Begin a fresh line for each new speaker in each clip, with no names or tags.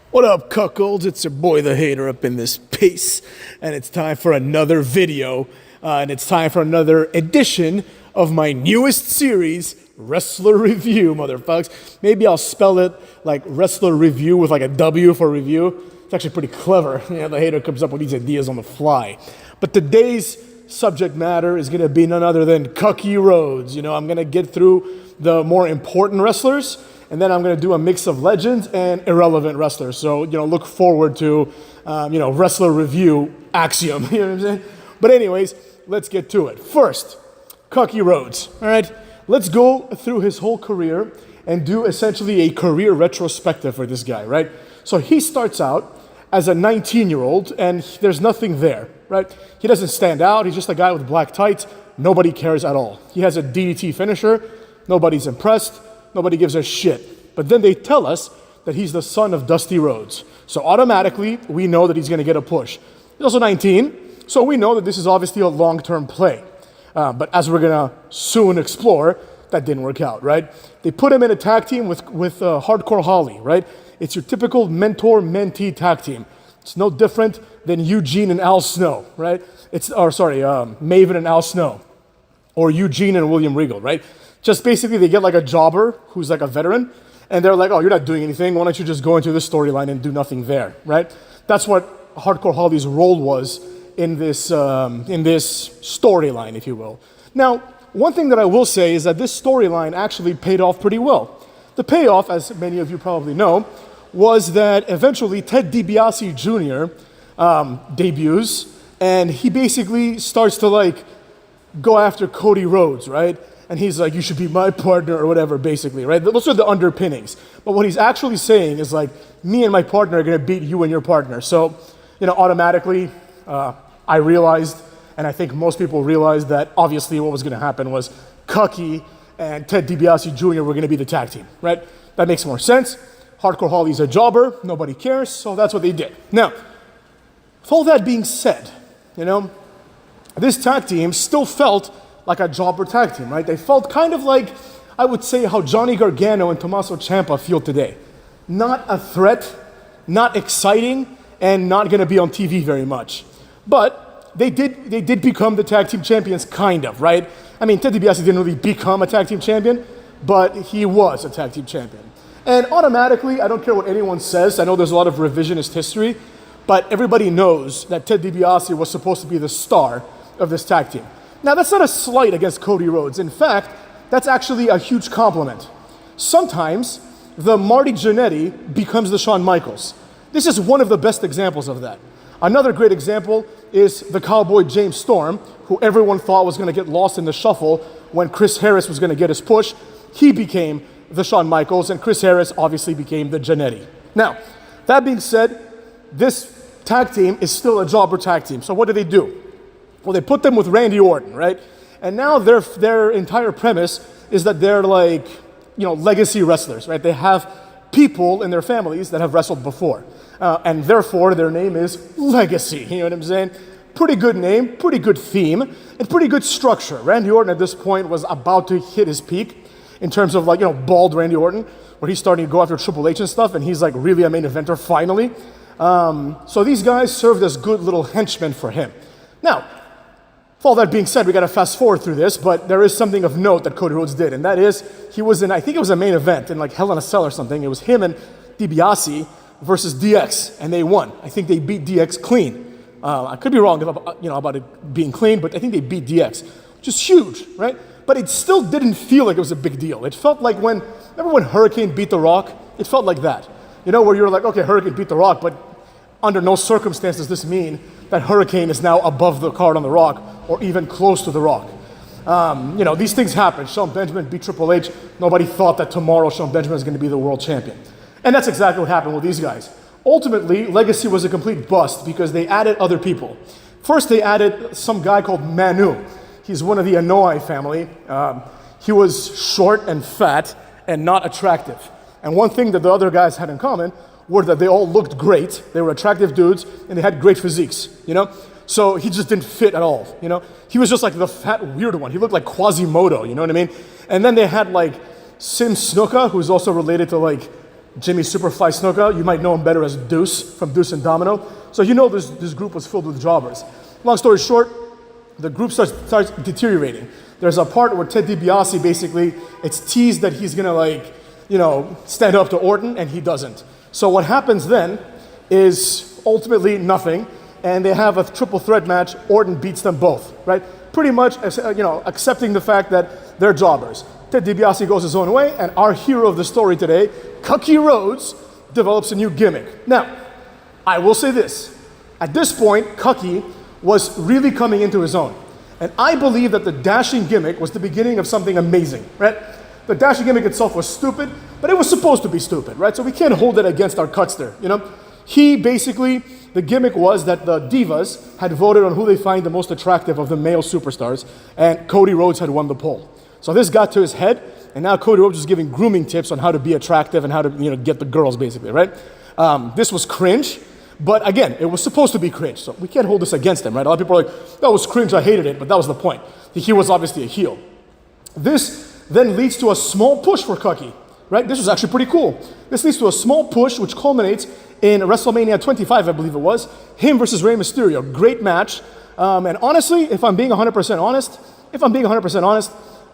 What up, cuckolds? It's your boy the Hater up in this piece, and it's time for another video, and it's time for another edition of my newest series, Wrestler Review, motherfuckers. Maybe I'll spell it like Wrestler Review with like a W for review. It's actually pretty clever. Yeah, the Hater comes up with these ideas on the fly. But today's subject matter is going to be none other than Cucky Rhodes. You know, I'm going to get through the more important wrestlers, and then I'm going to do a mix of legends and irrelevant wrestlers. So, look forward to, Wrestler Review Axiom. You know what I'm saying? But anyways, let's get to it. First, Cucky Rhodes. All right? Let's go through his whole career and do essentially a career retrospective for this guy, right? So he starts out as a 19-year-old, and there's nothing there, right? He doesn't stand out. He's just a guy with black tights. Nobody cares at all. He has a DDT finisher. Nobody's impressed. Nobody gives a shit. But then they tell us that he's the son of Dusty Rhodes. So automatically, we know that he's going to get a push. He's also 19, so we know that this is obviously a long-term play. But as we're going to soon explore, that didn't work out, right? They put him in a tag team with Hardcore Holly, right? It's your typical mentor-mentee tag team. It's no different than Eugene and Al Snow, right? Maven and Al Snow. Or Eugene and William Regal, right? Just basically they get like a jobber who's like a veteran, and they're like, oh, you're not doing anything. Why don't you just go into this storyline and do nothing there, right? That's what Hardcore Holly's role was in this storyline, if you will. Now, one thing that I will say is that this storyline actually paid off pretty well. The payoff, as many of you probably know, was that eventually Ted DiBiase Jr. Debuts, and he basically starts to go after Cody Rhodes, right? And he's like, you should be my partner or whatever, basically, right? Those are the underpinnings. But what he's actually saying is like, me and my partner are going to beat you and your partner. So, automatically, I realized, and I think most people realized that obviously what was going to happen was Cucky and Ted DiBiase Jr. were going to be the tag team, right? That makes more sense. Hardcore Holly's a jobber. Nobody cares. So that's what they did. Now, with all that being said, this tag team still felt like a jobber tag team, right? They felt kind of like, I would say, how Johnny Gargano and Tommaso Ciampa feel today. Not a threat, not exciting, and not going to be on TV very much. But they did become the tag team champions, kind of, right? I mean, Ted DiBiase didn't really become a tag team champion, but he was a tag team champion. And automatically, I don't care what anyone says, I know there's a lot of revisionist history, but everybody knows that Ted DiBiase was supposed to be the star of this tag team. Now, that's not a slight against Cody Rhodes. In fact, that's actually a huge compliment. Sometimes, the Marty Jannetty becomes the Shawn Michaels. This is one of the best examples of that. Another great example is the Cowboy James Storm, who everyone thought was going to get lost in the shuffle when Chris Harris was going to get his push. He became the Shawn Michaels, and Chris Harris obviously became the Jannetty. Now, that being said, this tag team is still a jobber tag team. So what do? Well, they put them with Randy Orton, right? And now their entire premise is that they're legacy wrestlers, right? They have people in their families that have wrestled before. And therefore, their name is Legacy. You know what I'm saying? Pretty good name, pretty good theme, and pretty good structure. Randy Orton at this point was about to hit his peak in terms of bald Randy Orton, where he's starting to go after Triple H and stuff, and he's really a main eventer finally. So these guys served as good little henchmen for him. Now, with all that being said, we got to fast forward through this, but there is something of note that Cody Rhodes did, and that is he was in, I think it was a main event in Hell in a Cell or something. It was him and DiBiase versus DX, and they won. I think they beat DX clean. I could be wrong about it being clean, but I think they beat DX, which is huge, right? But it still didn't feel like it was a big deal. It felt like remember when Hurricane beat The Rock? It felt like that. Where you're like, okay, Hurricane beat The Rock, but under no circumstance does this mean that Hurricane is now above the card on The Rock or even close to The Rock. These things happen. Shelton Benjamin beat Triple H. Nobody thought that tomorrow Shelton Benjamin is going to be the world champion. And that's exactly what happened with these guys. Ultimately, Legacy was a complete bust because they added other people. First, they added some guy called Manu. He's one of the Anoa'i family. He was short and fat and not attractive. And one thing that the other guys had in common were that they all looked great. They were attractive dudes, and they had great physiques, So he just didn't fit at all, He was just like the fat, weird one. He looked like Quasimodo, you know what I mean? And then they had Sim Snuka, who's also related to Jimmy Superfly Snuka. You might know him better as Deuce from Deuce and Domino. So you know this group was filled with jobbers. Long story short, the group starts deteriorating. There's a part where Ted DiBiase basically, it's teased that he's gonna stand up to Orton, and he doesn't. So what happens then is ultimately nothing, and they have a triple threat match. Orton beats them both, right? Pretty much, accepting the fact that they're jobbers. Ted DiBiase goes his own way, and our hero of the story today, Cucky Rhodes, develops a new gimmick. Now, I will say this. At this point, Cucky was really coming into his own. And I believe that the dashing gimmick was the beginning of something amazing, right? The dashing gimmick itself was stupid, but it was supposed to be stupid, right? So we can't hold it against our cuts there, the gimmick was that the divas had voted on who they find the most attractive of the male superstars, and Cody Rhodes had won the poll. So this got to his head, and now Cody Rhodes was giving grooming tips on how to be attractive and how to, get the girls, basically, right? This was cringe, but again, it was supposed to be cringe, so we can't hold this against him, right? A lot of people are like, that was cringe, I hated it, but that was the point. He was obviously a heel. This then leads to a small push for Cucky, right? This was actually pretty cool. This leads to a small push, which culminates in Wrestlemania 25, I believe it was, him versus Rey Mysterio. Great match. And honestly, if I'm being 100% honest,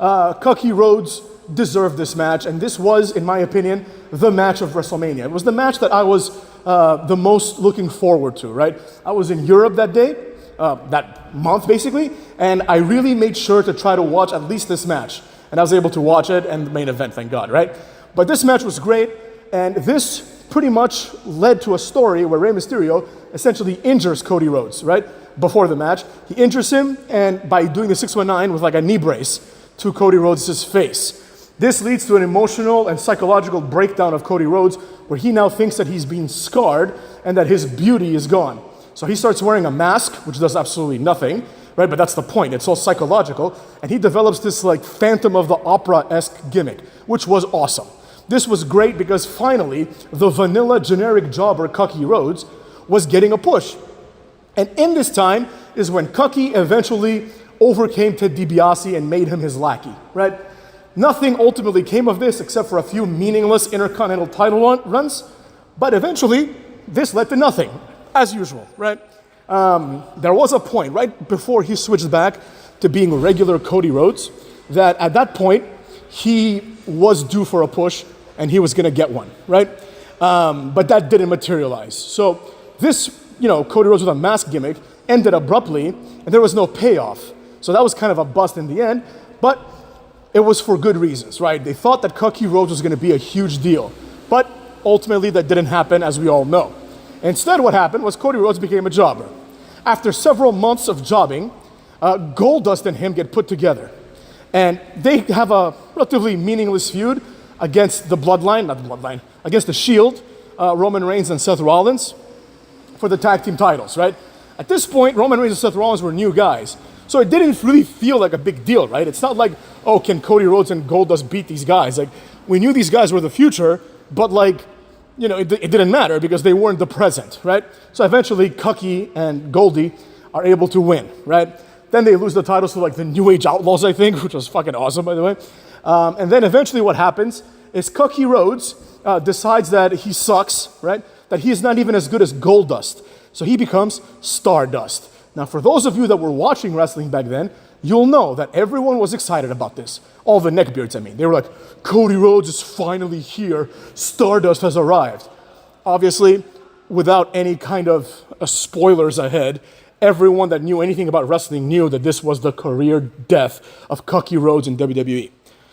Cucky Rhodes deserved this match, and this was, in my opinion, the match of WrestleMania. It was the match that I was the most looking forward to, right? I was in Europe that day, that month basically, and I really made sure to try to watch at least this match. And I was able to watch it, and the main event, thank God, right? But this match was great, and this pretty much led to a story where Rey Mysterio essentially injures Cody Rhodes, right? Before the match. He injures him, and by doing the 619 with like a knee brace to Cody Rhodes' face. This leads to an emotional and psychological breakdown of Cody Rhodes, where he now thinks that he's been scarred and that his beauty is gone. So he starts wearing a mask, which does absolutely nothing, right? But that's the point, it's all psychological. And he develops this like Phantom of the Opera-esque gimmick, which was awesome. This was great because finally, the vanilla generic jobber Cucky Rhodes was getting a push. And in this time is when Cucky eventually overcame Ted DiBiase and made him his lackey, right? Nothing ultimately came of this except for a few meaningless Intercontinental title runs, but eventually this led to nothing, as usual, right? There was a point right before he switched back to being regular Cody Rhodes that at that point he was due for a push and he was gonna get one, right? But that didn't materialize. So this, Cody Rhodes with a mask gimmick ended abruptly and there was no payoff. So that was kind of a bust in the end, but it was for good reasons, right? They thought that Cucky Rhodes was gonna be a huge deal, but ultimately that didn't happen, as we all know. Instead, what happened was Cody Rhodes became a jobber. After several months of jobbing, Goldust and him get put together. And they have a relatively meaningless feud against against the Shield, Roman Reigns and Seth Rollins, for the tag team titles, right? At this point, Roman Reigns and Seth Rollins were new guys. So it didn't really feel like a big deal, right? It's not like, oh, can Cody Rhodes and Goldust beat these guys? Like, we knew these guys were the future, but it didn't matter because they weren't the present, right? So eventually, Cucky and Goldie are able to win, right? Then they lose the titles to the New Age Outlaws, I think, which was fucking awesome, by the way. And then eventually what happens is Cucky Rhodes decides that he sucks, right? That he is not even as good as Goldust. So he becomes Stardust. Now, for those of you that were watching wrestling back then, you'll know that everyone was excited about this. All the neckbeards, I mean. They were like, Cody Rhodes is finally here. Stardust has arrived. Obviously, without any kind of spoilers ahead, everyone that knew anything about wrestling knew that this was the career death of Cucky Rhodes in WWE.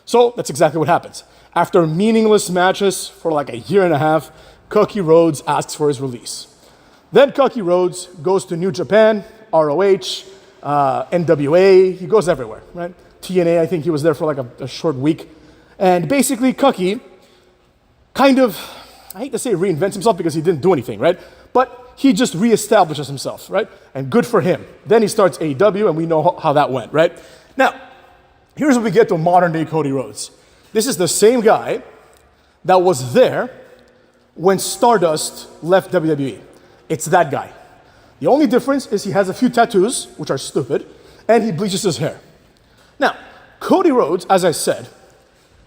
So that's exactly what happens. After meaningless matches for a year and a half, Cucky Rhodes asks for his release. Then Cucky Rhodes goes to New Japan, ROH, NWA, he goes everywhere, right? TNA, I think he was there for a short week. And basically Cucky kind of, I hate to say reinvents himself because he didn't do anything, right? But he just reestablishes himself, right? And good for him. Then he starts AEW and we know how that went, right? Now, here's where we get to modern day Cody Rhodes. This is the same guy that was there when Stardust left WWE. It's that guy. The only difference is he has a few tattoos, which are stupid, and he bleaches his hair. Now, Cody Rhodes, as I said,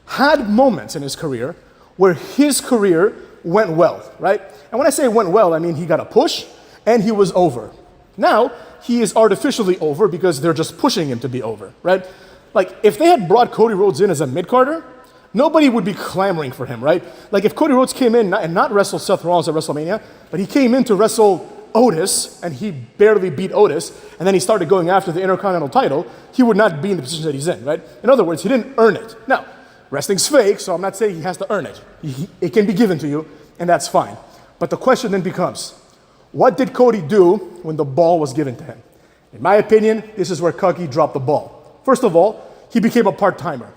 had moments in his career where his career went well, right? And when I say went well, I mean he got a push and he was over. Now, he is artificially over because they're just pushing him to be over, right? Like, if they had brought Cody Rhodes in as a mid-carder, nobody would be clamoring for him, right? Like, if Cody Rhodes came in and not wrestled Seth Rollins at WrestleMania, but he came in to wrestle Otis, and he barely beat Otis, and then he started going after the Intercontinental title, he would not be in the position that he's in, right? In other words, he didn't earn it. Now, wrestling's fake, so I'm not saying he has to earn it. It can be given to you, and that's fine. But the question then becomes, what did Cody do when the ball was given to him? In my opinion, this is where Cucky dropped the ball. First of all, he became a part-timer.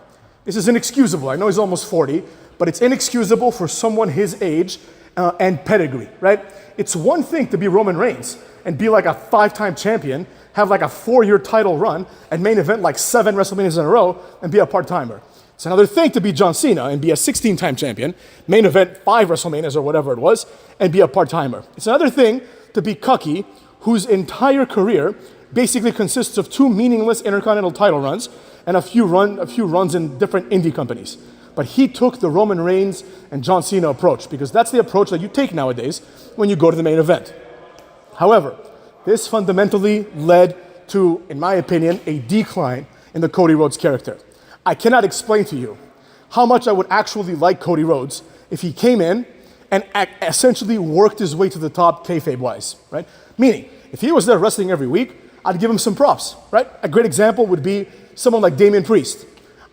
This is inexcusable. I know he's almost 40, but it's inexcusable for someone his age and pedigree, right? It's one thing to be Roman Reigns and be like a 5-time champion, have like a 4-year title run, and main event like 7 WrestleManias in a row, and be a part-timer. It's another thing to be John Cena and be a 16-time champion, main event 5 WrestleManias or whatever it was, and be a part-timer. It's another thing to be Cucky, whose entire career basically consists of 2 meaningless Intercontinental title runs and a few runs in different indie companies. But he took the Roman Reigns and John Cena approach, because that's the approach that you take nowadays when you go to the main event. However, this fundamentally led to, in my opinion, a decline in the Cody Rhodes character. I cannot explain to you how much I would actually like Cody Rhodes if he came in and essentially worked his way to the top kayfabe-wise, right? Meaning, if he was there wrestling every week, I'd give him some props, right? A great example would be someone like Damian Priest.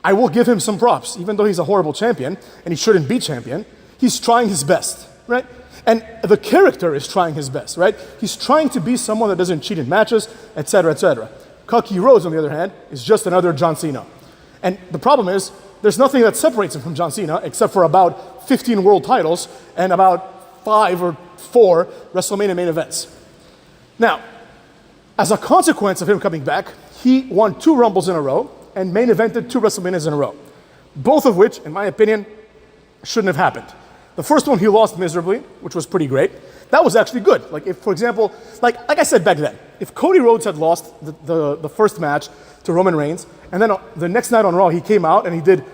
I will give him some props, even though he's a horrible champion and he shouldn't be champion. He's trying his best, right? And the character is trying his best, right? He's trying to be someone that doesn't cheat in matches, etc., etc. Cucky Rhodes, on the other hand, is just another John Cena. And the problem is, there's nothing that separates him from John Cena except for about 15 world titles and about 5 or 4 WrestleMania main events. Now, as a consequence of him coming back, he won 2 Rumbles in a row and main evented 2 WrestleManias in a row. Both of which, in my opinion, shouldn't have happened. The first one he lost miserably, which was pretty great. That was actually good. Like, if, for example, like I said back then, if Cody Rhodes had lost the first match to Roman Reigns, and then the next night on Raw, he came out and he did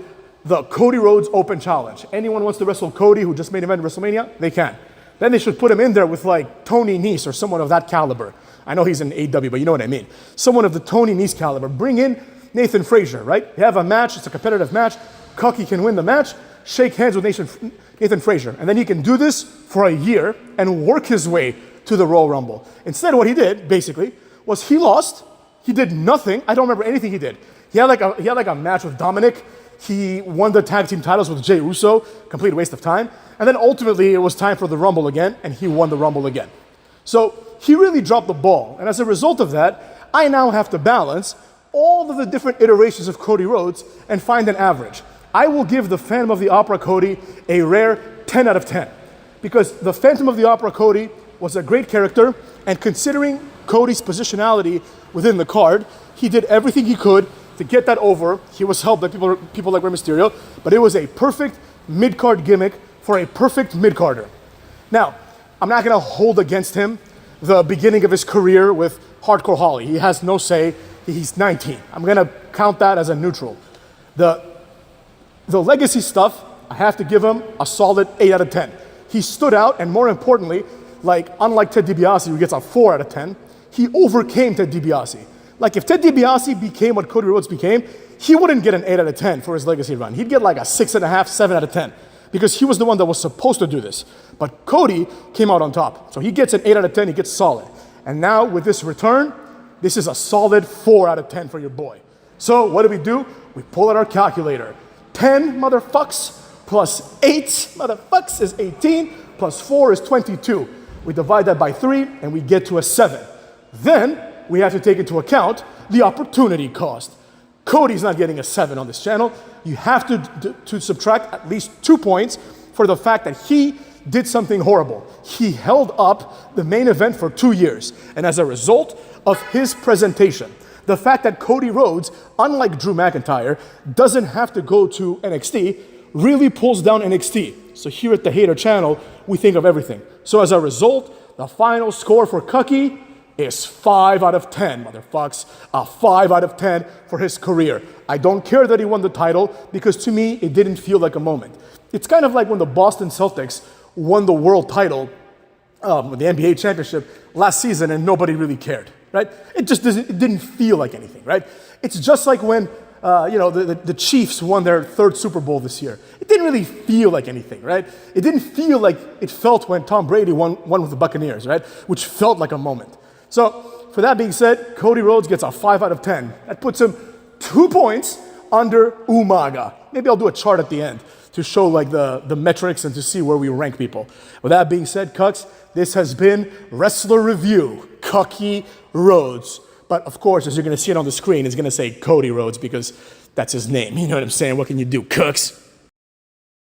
the Cody Rhodes Open Challenge. Anyone wants to wrestle Cody who just made event at WrestleMania? They can. Then they should put him in there with like Tony Nese or someone of that caliber. I know he's in AEW, but you know what I mean. Someone of the Tony Nese caliber. Bring in Nathan Frazier, right? You have a match, it's a competitive match. Cucky can win the match, shake hands with Nathan Frazier. And then he can do this for a year and work his way to the Royal Rumble. Instead, what he did, basically, was he lost. He did nothing. I don't remember anything he did. He had like a match with Dominic. He won the tag team titles with Jey Uso. Complete waste of time. And then ultimately, it was time for the Rumble again, and he won the Rumble again. So he really dropped the ball. And as a result of that, I now have to balance all of the different iterations of Cody Rhodes and find an average. I will give the Phantom of the Opera Cody a rare 10 out of 10. Because the Phantom of the Opera Cody was a great character, and considering Cody's positionality within the card, he did everything he could to get that over. He was helped by people like Rey Mysterio, but it was a perfect mid-card gimmick for a perfect mid-carder. Now, I'm not going to hold against him the beginning of his career with Hardcore Holly. He has no say. He's 19. I'm going to count that as a neutral. The legacy stuff, I have to give him a solid 8 out of 10. He stood out, and more importantly, like unlike Ted DiBiase, who gets a 4 out of 10, he overcame Ted DiBiase. Like if Ted DiBiase became what Cody Rhodes became, he wouldn't get an 8 out of 10 for his legacy run. He'd get like a 6.5, 7 out of 10, because he was the one that was supposed to do this. But Cody came out on top. So he gets an 8 out of 10, he gets solid. And now with this return, this is a solid 4 out of 10 for your boy. So what do? We pull out our calculator. 10 motherfucks plus 8 motherfucks is 18, plus 4 is 22. We divide that by 3 and we get to a 7. Then we have to take into account the opportunity cost. Cody's not getting a 7 on this channel. You have to subtract at least 2 points for the fact that he did something horrible. He held up the main event for 2 years. And as a result of his presentation, the fact that Cody Rhodes, unlike Drew McIntyre, doesn't have to go to NXT, really pulls down NXT. So here at the Hater channel, we think of everything. So as a result, the final score for Cucky is 5 out of 10, motherfucks. A 5 out of 10 for his career. I don't care that he won the title, because to me, it didn't feel like a moment. It's kind of like when the Boston Celtics won the world title, the NBA championship last season, and nobody really cared, right? It just didn't feel like anything, right? It's just like when the Chiefs won their third Super Bowl this year. It didn't really feel like anything, right? It didn't feel like it felt when Tom Brady won with the Buccaneers, right? Which felt like a moment. So, for that being said, Cody Rhodes gets a 5 out of 10. That puts him 2 points under Umaga. Maybe I'll do a chart at the end to show like the metrics and to see where we rank people. With that being said, Cucks, this has been Wrestler Review, Cucky Rhodes. But of course, as you're going to see it on the screen, it's going to say Cody Rhodes because that's his name. You know what I'm saying? What can you do, Cucks?